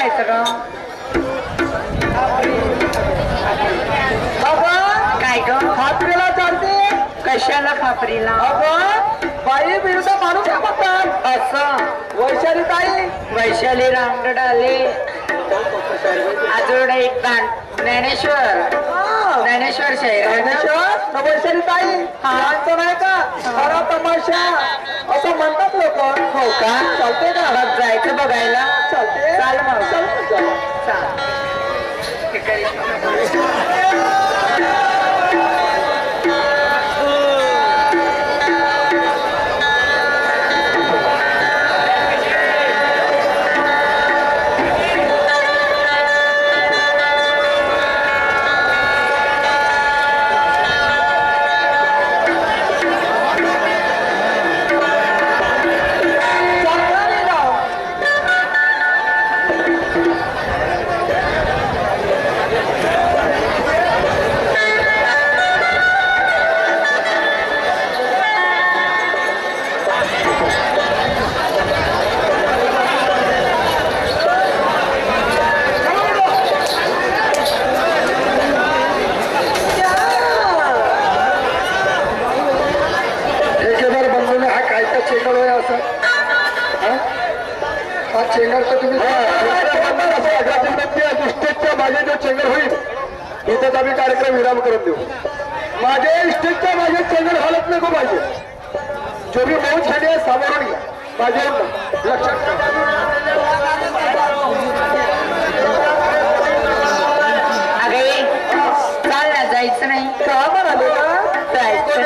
जायचं ग? काय ग? खापरीला चालते. कशाला खापरीला? अगं बाई विरुद्ध माणूस काय म्हणतात? असं वैशाली ताई. वैशाली रांगडाले आजोड एक ज्ञानेश्वर ज्ञानेश्वर ज्ञानेश्वर वैशाली ताई लहानचं नाही का खरा तमाशा असं म्हणतात लोक. हो का? चालते का? मग जायचं बघायला. चालते. चाल मग. चाल. हे करिश्मा. चेंगर तर तुम्ही स्टेजच्या मागे जो चेंगर होईल इथेच आम्ही कार्यक्रम विराम करून देऊ. माझे स्टेजच्या मागे चेंगर हालत नको पाहिजे. जो भी मौज झाली आहे सामावून घ्या. माझे लक्षात अगे चाल ना जायचं नाही का म्हणाले का? जायचं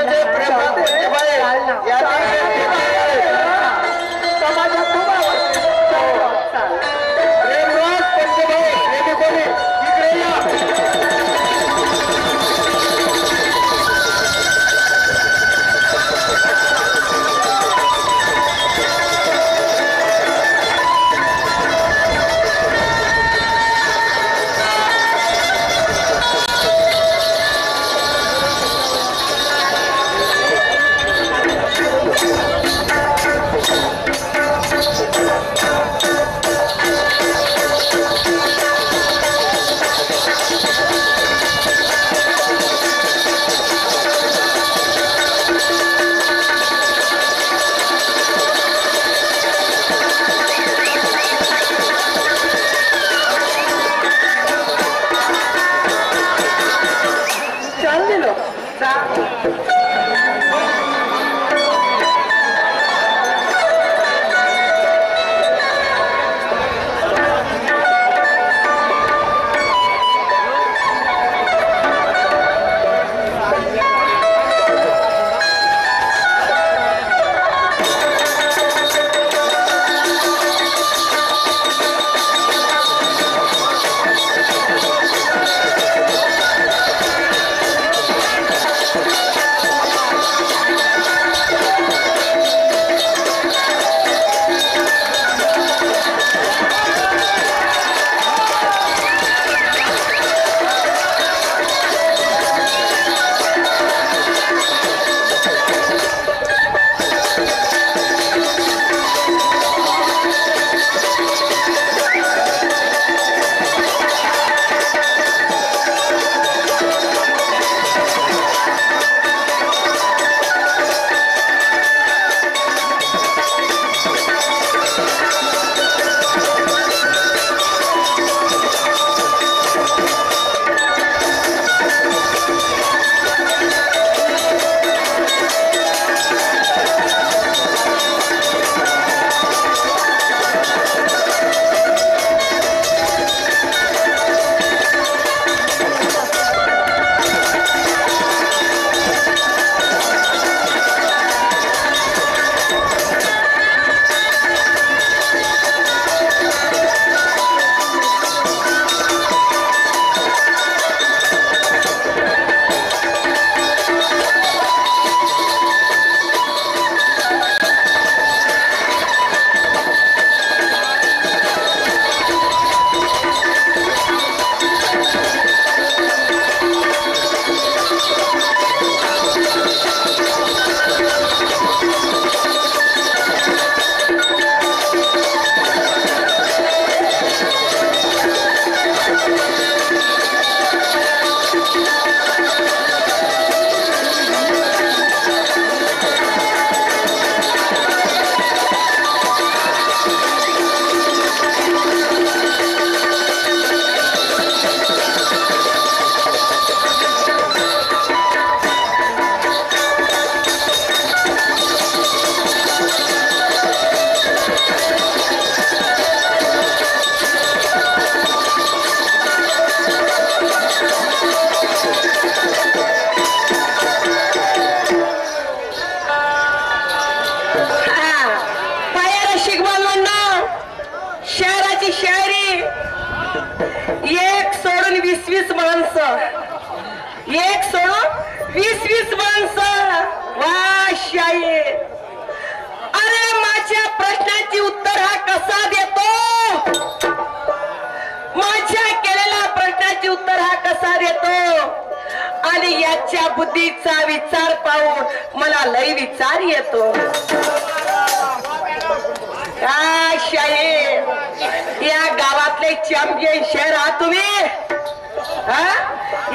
माणसं, एक सोडून 20-20 माणसं. वा शाहीर, अरे माझ्या प्रश्नाची उत्तर हा कसा देतो? माझ्या केलेल्या प्रश्नाची उत्तर हा कसा देतो? आणि याच्या बुद्धीचा विचार पाहून मला लय विचार येतो. काय शाहीर, या गावातले चॅम्पियन शहर आहात तुम्ही.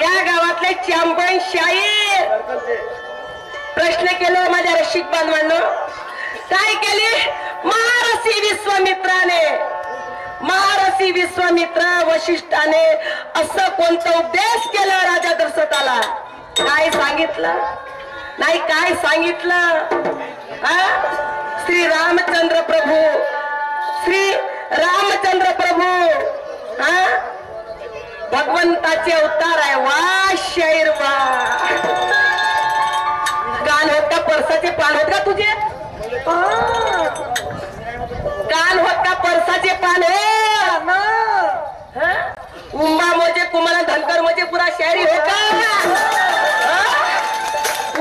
या गावातले चॅम्पियन शाहीर. प्रश्न केलं माझ्या रसिक बांधवांनो. काय केली महारथी विश्वामित्राने? महारथी विश्वामित्र वशिष्ठाने असं कोणतं उपदेश केला राजा दशरथाला? काय सांगितलं? नाही काय सांगितलं? श्री रामचंद्र प्रभू, श्री रामचंद्र प्रभू भगवंताचे अवतार आहे. वा शाहीर वा. कान होत का परसाचे पान होत का तुझे? कान होत का परसाचे पान हो? उंबा मोजे कुमाला धनकर मोजे पुरा शायरी हो का?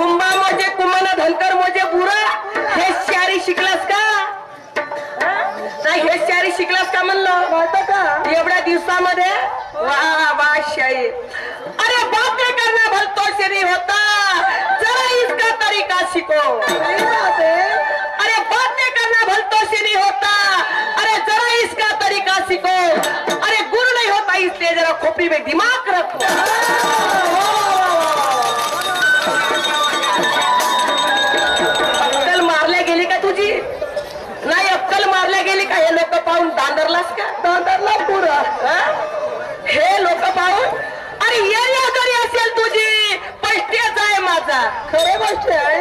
उंबा मोजे कुमाला धनकर मोजे पुरा हे शायरी शिकलास का? नाही हे शायरी शिकलास का म्हणलं का एवढ्या दिवसामध्ये? वा वा शाहीर. अरे बात नहीं करना भलतो से नहीं होता, जरा इसका तरीका सीखो. अरे बात नहीं करना भलतो से नहीं होता, अरे जरा इसका तरीका सीखो. अरे गुरु नहीं होता इसलिए जरा खोपड़ी में दिमाग रखो. अक्कल मारल्या गेली का तुझी? नाही अक्कल मारल्या गेली का? हे लोक पाहून दांदरलास का? दांदरला पुरा. हे लोक पाहून अरे एरिया जरी असेल तुझी पैष्टेच आहे माझा. खरे गोष्ट आहे.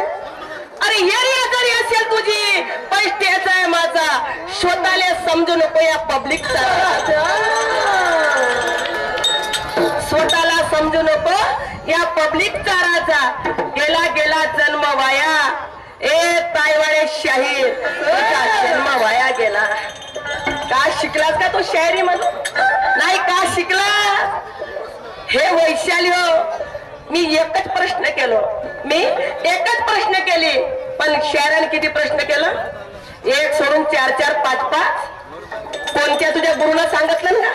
अरे एरिया जरी असेल तुझी पैष्टेच आहे माझा. स्वतःला समजू नको या पब्लिकचा. स्वतःला समजू नको या पब्लिकचा राजा. गेला गेला जन्म वाया. ए ताईवाडे शाहीर, तुझा जन्म वाया गेला. का शिकलास का तू शायरी म्हणून? नाही का शिकला? हे वैशाली हो, मी एकच प्रश्न केलो. मी एकच प्रश्न केली, पण शायराने किती प्रश्न केलं? एक सोडून 4-4, 5-5. कोणत्या तुझ्या गुरुनं सांगितलं ना?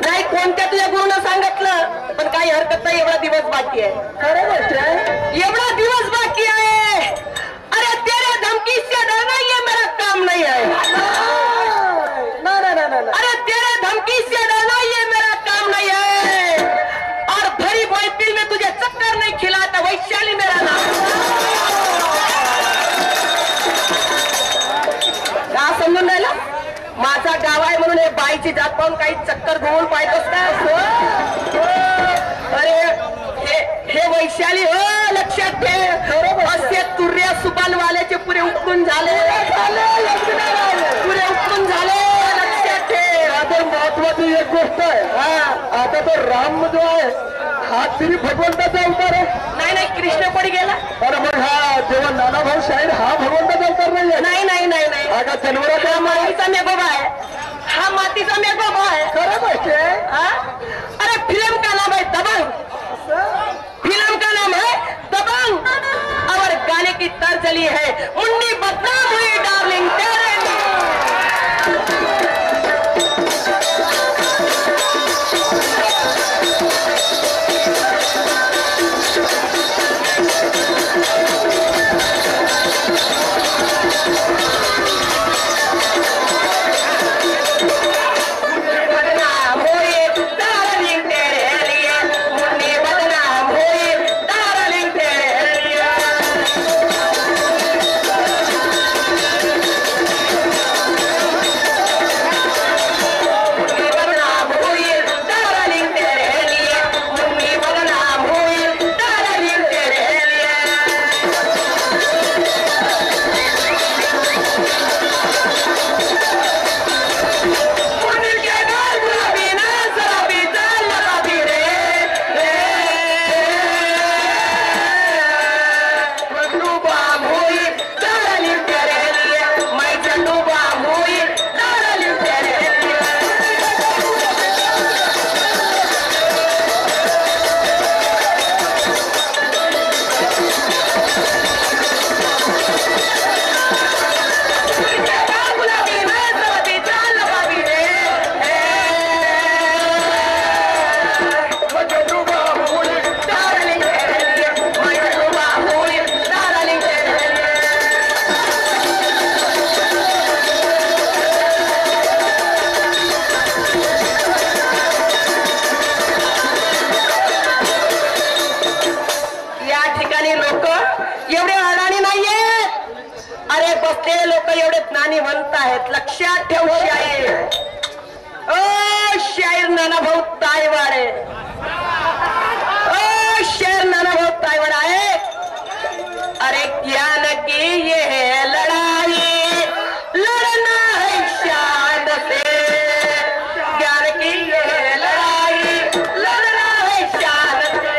नाही कोणत्या तुझ्या गुरुनं सांगितलं, पण काही हरकत नाही. एवढा दिवस बाकी आहे. खरं गोष्ट आहे. एवढा दिवस बाकी आहे. अरे तेरे धमकी से डरना ये मेरा काम नहीं है. अरे तेरे धमकी से डरना ये मेरा काम नहीं है. और भरी महफिल में तुझे चक्कर नहीं खिलाता वैशाली मेरा नाम. का समजून राहिला? माझा गाव आहे म्हणून हे बाईची जात पाहून काही चक्कर घुमून पाहतोस का? अरे हे वैशाली हो, लक्षात ठेव. असे तुर्या सुपानवाल्याचे पुरे उपटून झाले. पुरे उपटून झाले. लक्षात ठेव. आता महत्वाची एक गोष्ट आहे. आता तो राम जो आहे हा तरी भगवंताचा अवतार आहे. नाही नाही कृष्ण पडी गेला. अरे मग हा जेव्हा नानाभाऊ शाहीर हा भगवंताचा अवतार नाही. नाही नाही नाही नाही. आता जन्मराचा मातीचा मेघोबा आहे. हा मातीचा मेघोबा आहे. खरं गोष्ट आहे. अरे फिल्म का नाम है दबंग. फिल्म का नाम है दबंग. और गाने की तर्ज चली है मुन्नी बदनाम हुई डार्लिंग तेरे. आहेत. लक्षात ठेव शाहीर. ओ शाहीर नानाभाऊ तायवाडे. ओ शाहीर नानाभाऊ तायवाडे आहे. अरे ज्ञान की ये है लड़ाई, लड़ना है शान से. ज्ञान की ये है लड़ाई, लड़ना है शान से.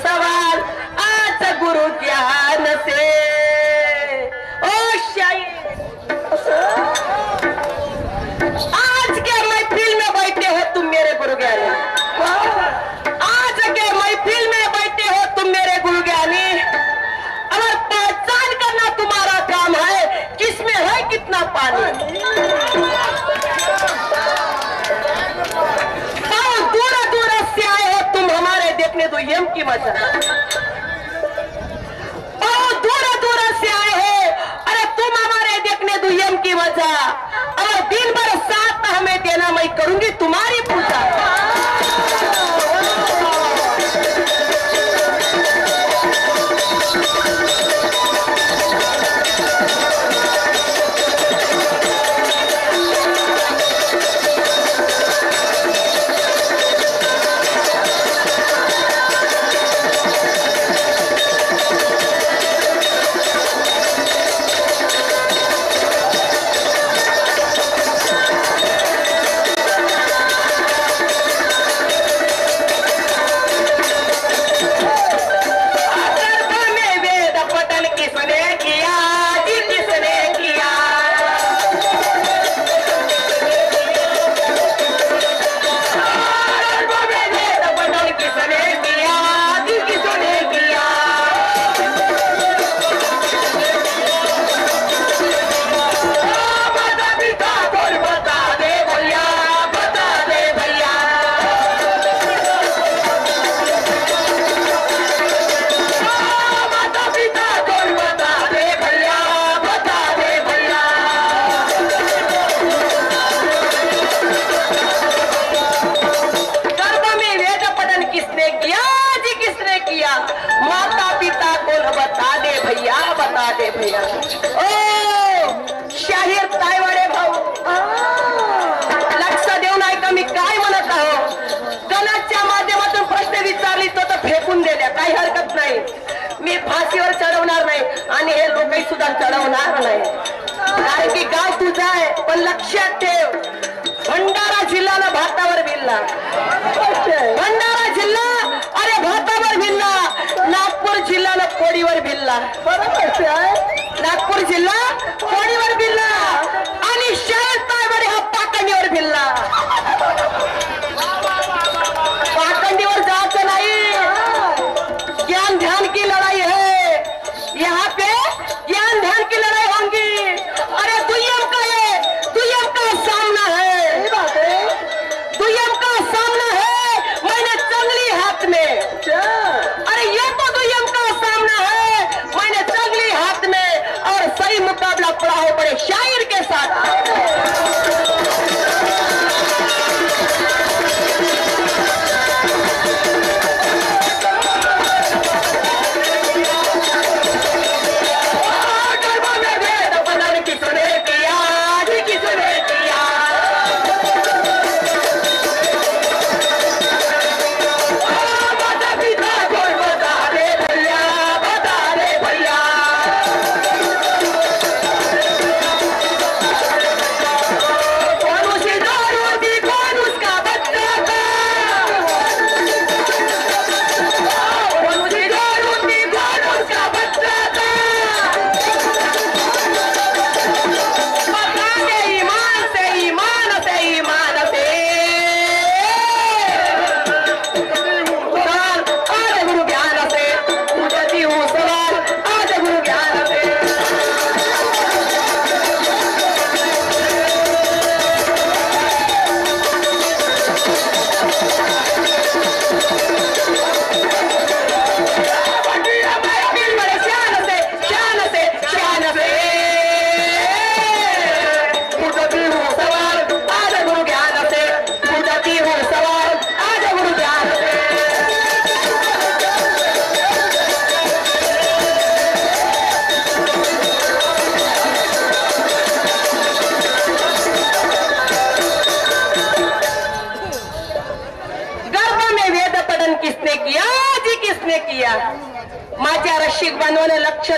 सवाल आज गुरु ज्ञान से. ओ शाहीर, आज के महफिल में बैठे हो तुम मेरे गुरु ज्ञानी. आज के महफिल में बैठे हो तुम मेरे गुरु ज्ञानी. अगर पहचान करना तुम्हारा काम है किसमें है कितना पानी. तो यम की मजा. बहुत दूर से आए हैं. अरे तुम हमारे देखने दो यम की मजा. अगर दिन भर साथ हमें देना मैं करूंगी तुम्हारी पूजा. भैया. ओ शाहीर तायवाडे भाऊ, लक्ष देऊ नाही का मी काय म्हणत आहो. गणाच्या माध्यमातून प्रश्न विचारली तो तर फेकून दिल्या. काही हरकत नाही. मी फाशीवर चढवणार नाही आणि हे लोकही सुद्धा चढवणार नाही. कारण की गाव तुझं आहे. पण लक्षात ठेव भंडारा जिल्ह्याला भातावर भिल्ला. भंडारा जिल्हा अरे भातावर भिल्ला. नागपूर जिल्ह्याला कोडीवर भिल्ला. बरोबर आहे. नागपूर जिल्हा कोडीवर भिल्ला आणि शाहीर तायवाडे हा पाखंडीवर भिल्ला. पाखंडीवर जायचं नाही. ज्ञान ध्यान की लड़ाई है. यहाँ पे ज्ञान ध्यान की लड़ाई होंगी. अरे दुय्यम का है, दुय्यम का सामना है. दुय्यम का सामना है मैंने चंगली हाथ में. अरे ये तो दुय्यम का सामना है मैंने चंगली हाथ में. और सही मुकाबला पड़ा हो बड़े शायर के साथ.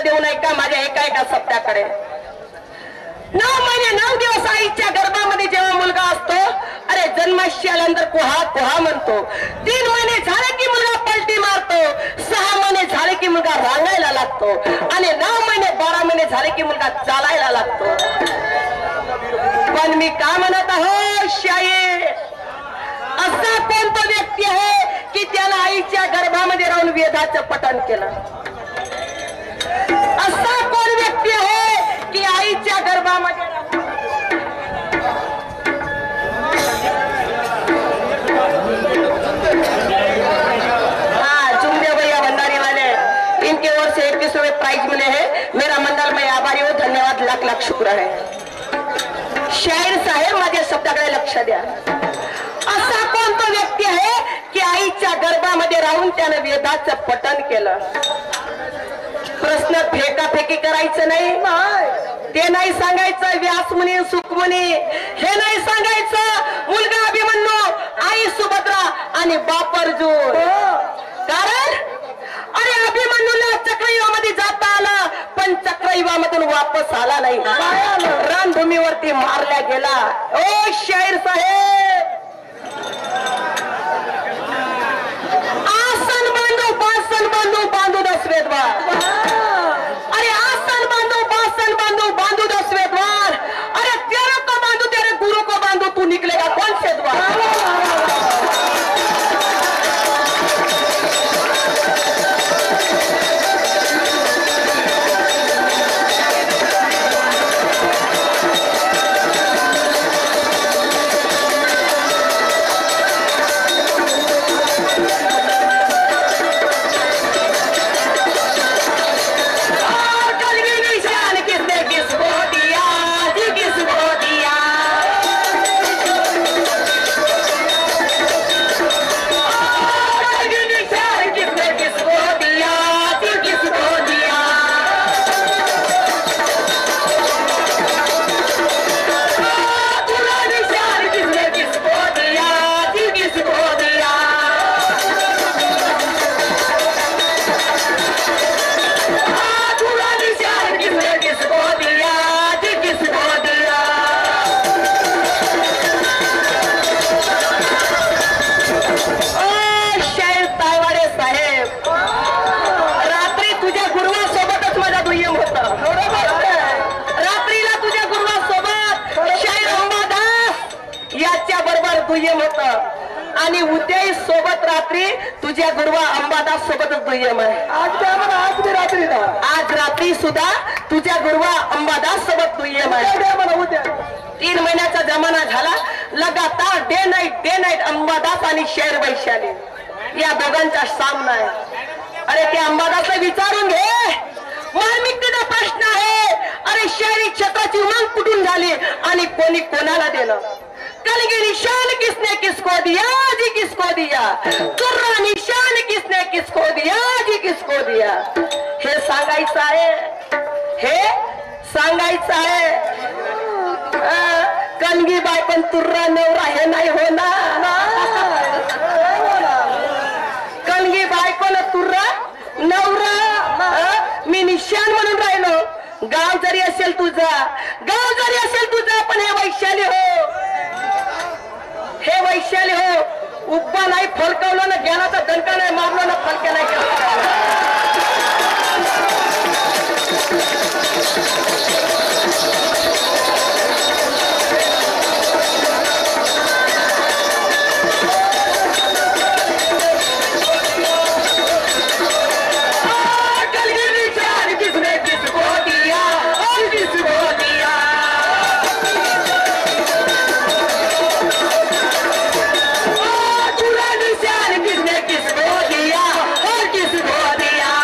ठेवू नये का माझ्या एका शब्दाकडे. 9 महिने 9 दिवस आईच्या गर्भामध्ये जेव्हा मुलगा असतो, अरे जन्माशी आल्यानंतर कुहा कुहा म्हणतो. 3 महिने झाले की मुलगा पलटी मारतो. 6 महिने झाले की मुलगा रांगायला लागतो आणि 9 महिने 12 महिने झाले की मुलगा चालायला लागतो. पण मी का म्हणत आहो शाहीर, असा कोणता व्यक्ती आहे की त्याला आईच्या गर्भामध्ये राहून वेदाचं पठण केलं? असा कोण व्यक्ती आहे की आईच्या गर्भामध्ये चुंबे भैया भंडारी वाले, इनके ओर से 21वें प्राइज मिले हैं. मेरा मंडल में आभारी हूँ. धन्यवाद, लाख लाख शुक्र है. शाहीर साहेब माझ्या शब्दाकडे लक्ष द्या. असा कोणता व्यक्ती आहे की आईच्या गर्भामध्ये राहून त्यानं वेदाचं पठण केलं? प्रश्न फेकाफेकी करायचं नाही, ते नाही सांगायचं. व्यासमुनी सुखमुनी हे नाही सांगायचं. मुलगा अभिमन्यू, आई सुभद्रा आणि बाप अर्जुन. कारण अरे अभिमन्यूला चक्रयुगामध्ये जाता आलं, पण चक्रयुगामधून वापस आला नाही. रणभूमीवरती मारल्या गेला. ओ शाहीर साहेब, आसन बांधू बासन बांधू बांधू दसवे द्वार. अरे आसन बांधू बासन बांधू बांधू दसवे द्वार. अरे तेरे को बांधू तेरे गुरु को बांधू, तू निकलेगा कौन से द्वार? आणि उद्याही सोबत रात्री तुझ्या गुरुवा अंबादास सोबतच दुय्यम आहे. आज रात्री सुद्धा तुझ्या गुरुवा अंबादास सोबत दुय्यम आहे. 3 महिन्याचा जमाना झाला लगातार डे नाईट अंबादास आणि शेर वैशाली या दोघांचा सामना आहे. अरे त्या अंबादासला विचारून घे, मार्मिकतेचा प्रश्न आहे. अरे शहरी क्षेत्राची उमंग कुठून झाली आणि कोणी कोणाला दिलं? कल के निशान किसने किसको दिया जी, किसको दिया? तुर्रा निशान किसने किसको दिया जी, किसको दिया? हे सांगायचं आहे, हे सांगायचं आहे. कलगी बाय पण तुर्रा नवरा हे नाही होणार. कलगी बाय पण तुर्रा नवरा. मी निशान म्हणून राहिलो. गाव जरी असेल तुझा, गाव जरी असेल तुझा, पण हे वैशाली हो, हे वैशाली हो. उब्बा नाही फरकवलं ना, ज्ञानाचा दणका नाही मारलो ना, फलक्या नाही केला. किसको दिया और किसको दिया?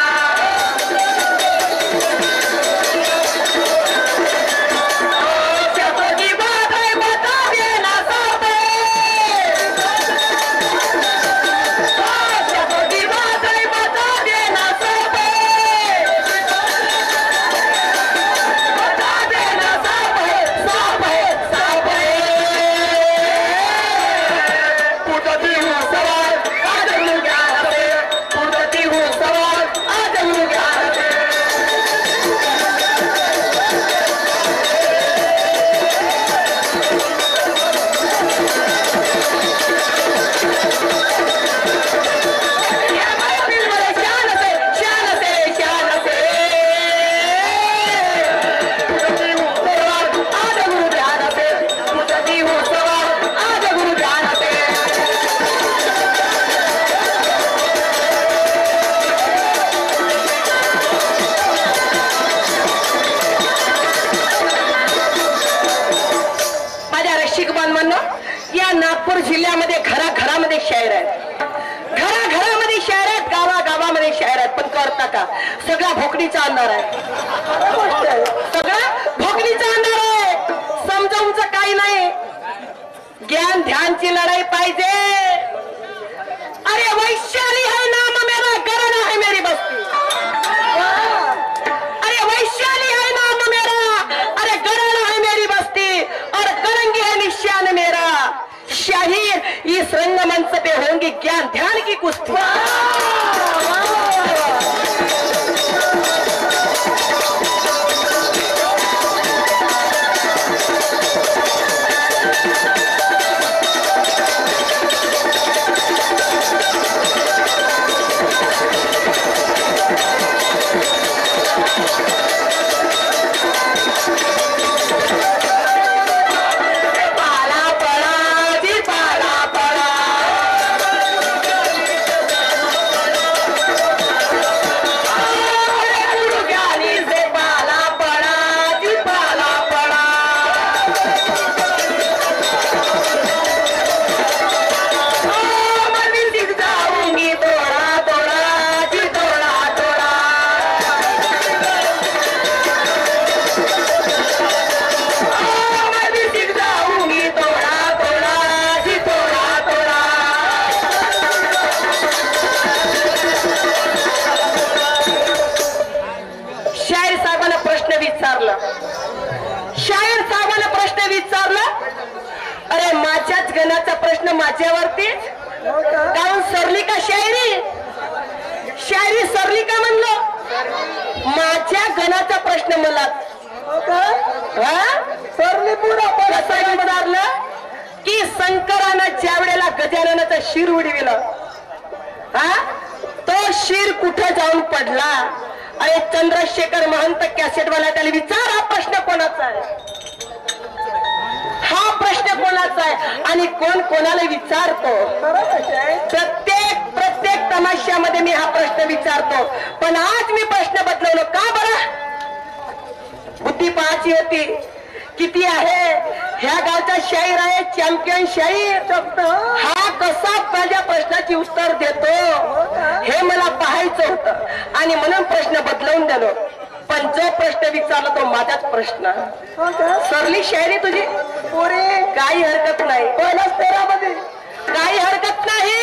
जिल्ह्यामध्ये घराघरामध्ये शायर आहेत, घराघरामध्ये शायर आहेत, गावागावामध्ये शायर आहेत. पण करता का? सगळा भोकणीचा अंधार आहे, सगळा भोकणीचा अंधार आहे. समजावूनच काही नाही. ज्ञान ध्यानची लढाई पाहिजे. अरे वैशाली है नाम मेरा, गरण है मेरी बस्ती. अरे वैशाली है नाम मेरा, अरे गरण है मेरी बस्ती, और करेंगे है निशान मेरा. शाहीर इस रंगमंच पे होंगी ज्ञान ध्यान की कुश्ती. शायर साहेबांना प्रश्न विचारला. अरे माझ्याच गणाचा प्रश्न माझ्यावरती कारण सरली का शायरी, शायरी सरली का म्हणलो? माझ्या गणाचा प्रश्न मला सरली पुरा विचारलं की शंकरानं ज्या वेळेला गजाननाचा शिर उडविला, तो शिर कुठे जाऊन पडला? अरे चंद्रशेखर महंत कॅसेटवाला त्याला विचार, हा प्रश्न कोणाचा आहे? हा प्रश्न कोणाचा आहे? आणि कोण कोणाला विचारतो? प्रत्येक तमाशामध्ये मी हा प्रश्न विचारतो. पण आज मी प्रश्न बदलवलो. का बरं? बुद्धी पाहायची होती. किती आहे? ह्या गावचा शाहीर आहे, चॅम्पियन शाहीर. हा कसा माझ्या प्रश्नाची उत्तर देतो हे मला पाहायचं होतं आणि म्हणून प्रश्न बदलवून दिलो. पण जो प्रश्न विचारला तो माझाच प्रश्न. सरली शायरी तुझी पुरी, काही हरकत नाही. पहिलाच तेरामध्ये काही हरकत नाही.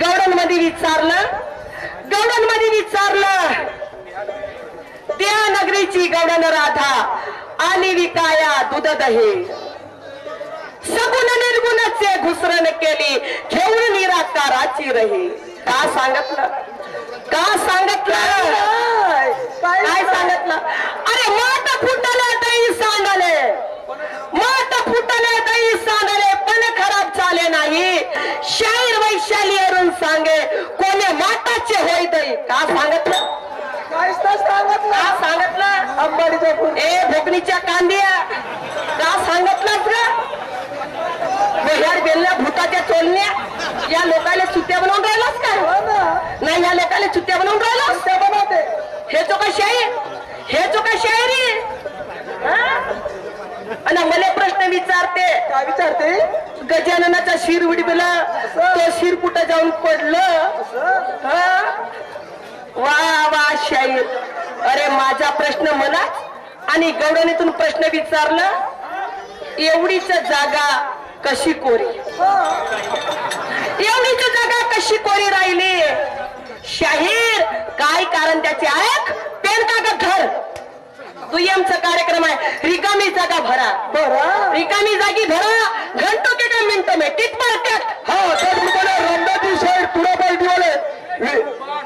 गौडनमध्ये विचारलं त्या नगरीची गौडन राधा आणि विकाया दूध दही. सगुण निर्गुणाचे घुसरण केली, घेऊन निराकाराची रही. का सांगितलं? काय सांगितलं? अरे माट फुटले तई सांडले, पण खराब झाले नाही. शाहीर वैशाली अरुण सांगे, कोणे माटाचे होय दई. का सांगितलं? सांगितलं अंबाडीचा ए भोकणीच्या कांद्या. का सांगितलंच ग? ह्या बेलल्या भूताच्या चोलण्या या लोकांना चुत्या बनवून राहिलास काय? नाही, या लोकांना चुत्या बनवून राहिलास. हे तो का शाहीर, हे तो का शायरी? आणि मला प्रश्न विचारते. काय विचारते? गजाननाचा शिर उडविला, तो शिर कुठं जाऊन पडलं? वा वा शाहीर. अरे माझा प्रश्न मला आणि गौडणीतून प्रश्न विचारला. एवढीच जागा कशी कोरी, एवढीच जागा कशी कोरी राहिली? शाहीर काय कारण त्याचे? ऐक, पेन कागद धर. दुय्यमचा कार्यक्रम आहे. रिकामी जागा भरा, रिकामी जागी भरा. घंटो के का मिनटो में टिक मारतात. हाँ रामदाजी शाहीर तुरा पार्टी वाले,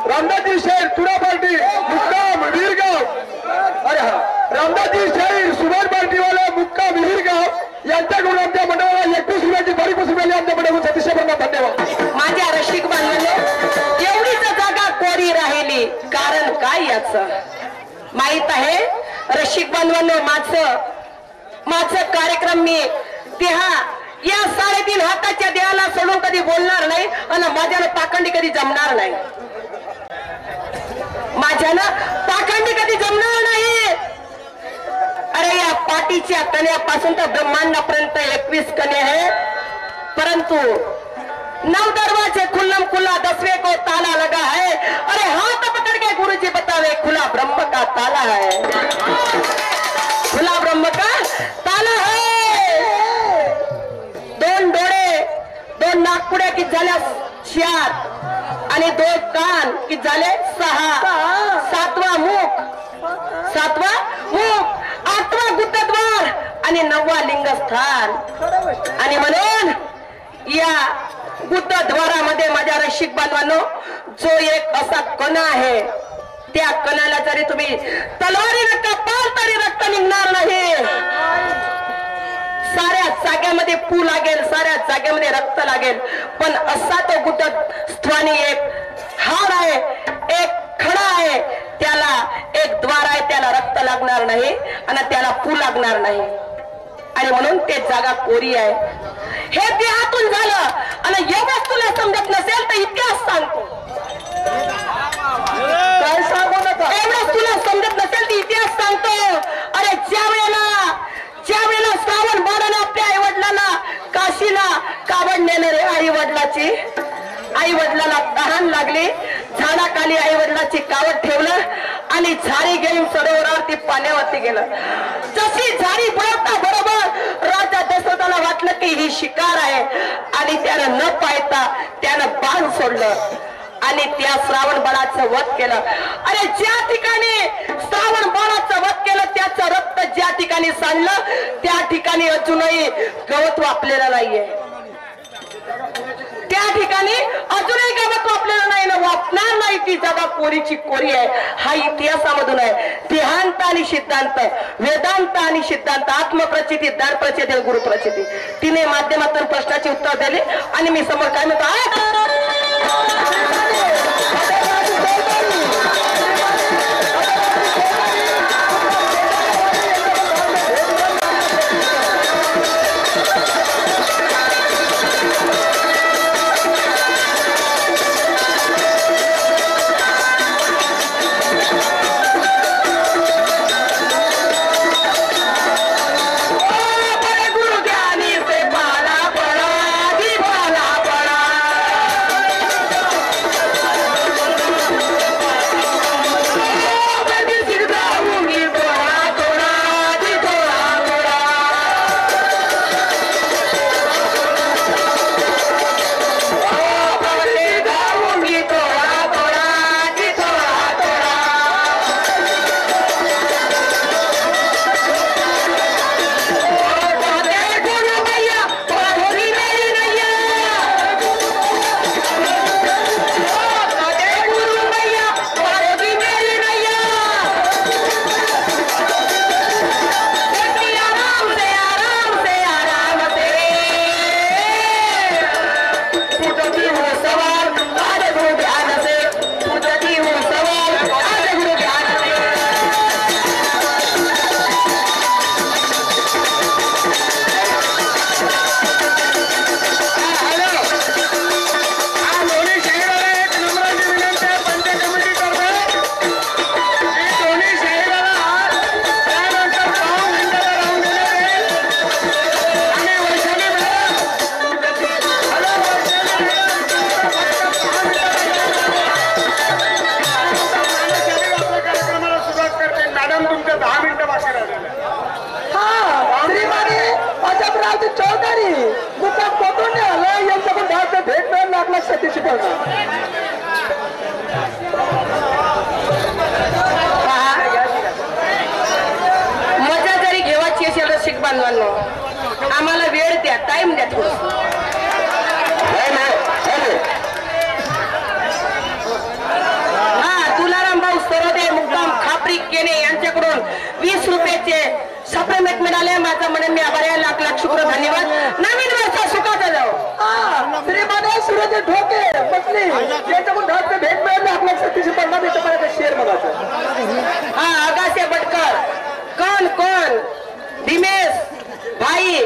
रामदाजी शाहीर तुरा पार्टी मुक्काम वीरगाव. अरे हा, रामदाजी शाहीर सुभाष पार्टी वाले मुक्काम वीरगाव यांच्याकडून आमच्या मंडळाला 21 रुपयाची भरीपूस मिळाली. आमच्या मंडळाकडून अतिशय धन्यवाद. माझ्या रसिक बांधवांनो, एवढीच जागा कोरी राहिली, कारण काय याचं माहित आहे? रसिक बांधवांनो, माझं कार्यक्रम मी तेहा या 3.5 हाताच्या देहाला सोडून कधी बोलणार नाही आणि माझ्यानं पाखंडी कधी जमणार नाही. माझ्यानं पाखंडी कधी जमणार नाही. अरे या पाठीच्या मातीच्या कण्यापासून तर ब्रह्मांडापर्यंत 21 कणे है, परंतु 9 दरवाजे खुल्लम खुला 10वें को ताला लगा है। अरे हाथ पकड़ के गुरुजी बतावे खुला ब्रह्म का ताला है, खुला ब्रह्म का ताला है। 2 डोळे 2 नागपुड्या की झाल्या 4 आणि 2 कान की झाले 6, 7वा मुख 8वा गुप्तद्वार आणि 9वा लिंगस्थान। आणि म्हणून या गुप्तद्वारामध्ये माझ्या रसिक बांधवांनो जो एक असा कणा आहे, त्या कणाला जरी तुम्ही तलवारीने कापाल तरी रक्त निघणार नाही। साऱ्या जाग्यामध्ये पू लागेल, साऱ्या जाग्यामध्ये रक्त लागेल, पण असा तो गुप्तस्थानी एक हाड आहे, एक खडा आहे, त्याला एक द्वार आहे, त्याला रक्त लागणार नाही आणि त्याला पू लागणार नाही। आणि म्हणून ते जागा कोरी आहे। हे देहातून झालं आणि एवढंच तुला समजत नसेल तर इतिहास सांगतो। काय सांगू नका, एवढंच तुला समजत नसेल तर इतिहास सांगतो। अरे ज्या वेळेला श्रावण बाळानं आपल्या आई वडिलांना काशीला कावड नेणारे आई वडिलाला तहान लागली, झाडाखाली आई वडिलाची कावड ठेवलं आणि झाडी घेऊन सरोवरावरती पाण्यावरती गेलं। जशी झाडी बुडवता बरोबर राजा दशरथाला वाटलं की ही शिकार आहे आणि त्यानं न पाहता त्यानं बाण सोडलं आणि त्या श्रावण बाळाचं वध केलं। अरे ज्या ठिकाणी श्रावण बाळाचं वध केलं त्याचं रक्त ज्या ठिकाणी सांडलं त्या ठिकाणी अजूनही गवत वापलेलं नाहीये, त्या ठिकाणी अजूनही गवत वापलेलं नाही ना, वापणार नाही। ती जागा कोरीची कोरी आहे। हा इतिहासामधून आहे। देहांत आणि सिद्धांत, वेदांत आणि सिद्धांत, आत्मप्रचिती, ज्ञानप्रचिती, गुरुप्रचिती, तिने माध्यमातून प्रश्नाची उत्तर दिली आणि मी समोर काय म्हणतो सतीश पडणार मजा जरी घेवायची असेल रसिक बांधवांनो आम्हाला वेळ द्या, टाइम द्या थोडं। हा तुलाराम भाऊ सरोदे मुक्काम खापरी केने यांच्याकडून 20 रुपयाचे सप्लिमेंट मिळाले। माझा म्हणून मी आभारी आहे। लाख लाख शुक्र धन्यवाद। नवीन वर्ष सुखाचा जाओ। श्रीमान सूरज ढोके पत्नी यांच्याकडून भेट मिळाली आपल्या सतीश पडणार त्याच्यामध्ये शेअर बघायचं। हा आगासे बटकर कोण दिमेश भाई